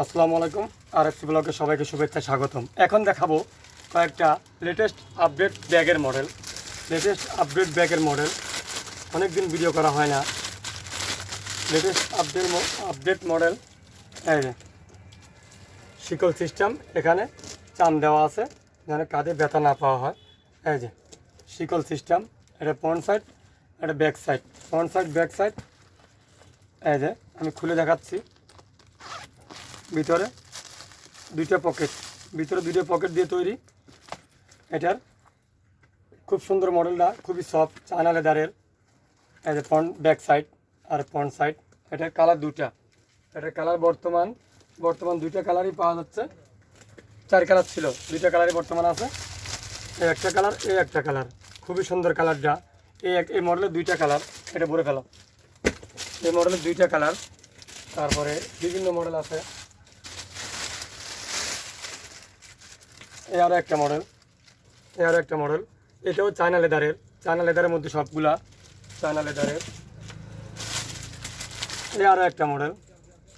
আসসালামু আলাইকুম। আরএফসি ব্লগে সবাইকে শুভেচ্ছা স্বাগতম। এখন দেখাবো কয়েকটা লেটেস্ট আপডেট ব্যাগের মডেল। অনেক দিন ভিডিও করা হয় না। Latest update model. এই যে শিকল সিস্টেম, এখানে চাম দেওয়া আছে যেন কাঁধে ব্যথা না পাওয়া হয়। এই যে শিকল সিস্টেম, এটা ফ্রন্ট সাইড, এটা back side, front side back side. এই যে আমি খুলে দেখাচ্ছি। ভিতরে দুইটা পকেট দিয়ে তৈরি। এটার খুব সুন্দর মডেলটা, খুবই সফট, চায়না লেদারের। এই যে ফ্রন্ট ব্যাক সাইড আর ফ্রন্ট সাইড। এটার কালার দুটা। এটার কালার বর্তমান দুইটা কালারই পাওয়া যাচ্ছে। 4 কালার ছিল, দুইটা কালারই বর্তমান আছে। এই একটা কালার খুবই সুন্দর কালারটা। এই মডেলের দুইটা কালার। এটা ভরে ফেলো। এই মডেলের দুইটা কালার। তারপরে বিভিন্ন মডেল আছে। এই আরও একটা মডেল। এটাও চায়না লেদারের মধ্যে সবগুলা চায়না লেদারের। এই আরও একটা মডেল।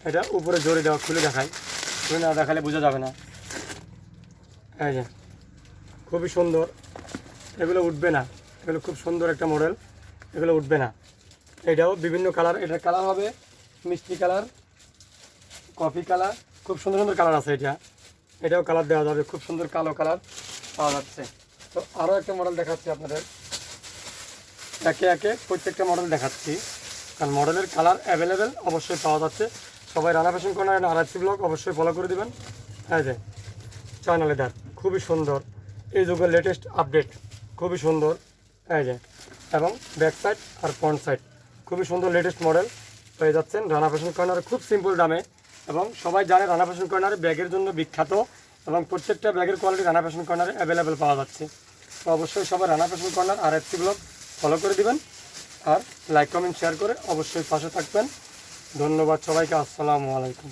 এটা উপরে জোরে দেওয়া, খুলে দেখাই, খুলে না দেখালে বোঝা যাবে না। এই যে খুবই সুন্দর, এগুলো উঠবে না। এগুলো খুব সুন্দর একটা মডেল, এগুলো উঠবে না। এটাও বিভিন্ন কালার। এটার কালার হবে মিষ্টি কালার, কফি কালার, খুব সুন্দর সুন্দর কালার আছে। এটাও কালার দেওয়া যাবে, খুব সুন্দর কালো কালার পাওয়া যাচ্ছে। তো আরও একটা মডেল দেখাচ্ছি আপনাদের, একে একে প্রত্যেকটা মডেল দেখাচ্ছি, কারণ মডেলের কালার অ্যাভেলেবেল অবশ্যই পাওয়া যাচ্ছে। সবাই Rana fashion corner RFC blog অবশ্যই ফলো করে দেবেন। এই যে চায়না লেদার, খুবই সুন্দর, এই যুগের লেটেস্ট আপডেট, খুবই সুন্দর। এই যে এবং ব্যাক সাইড আর ফ্রন্ট সাইড, খুবই সুন্দর লেটেস্ট মডেল পেয়ে যাচ্ছেন রানা ফ্যাশন কর্নারে খুব সিম্পল দামে। এবং সবাই জানে রানা ফ্যাশন কর্নারে ব্যাগের জন্য বিখ্যাত, এবং প্রত্যেকটা ব্যাগের কোয়ালিটি রানা ফ্যাশন কর্নারে অ্যাভেলেবেল পাওয়া যাচ্ছে। তো অবশ্যই সবাই Rana fashion corner RFC blog follow করে দিবেন, আর লাইক কমেন্ট শেয়ার করে অবশ্যই পাশে থাকবেন। ধন্যবাদ সবাইকে। আসসালামু আলাইকুম।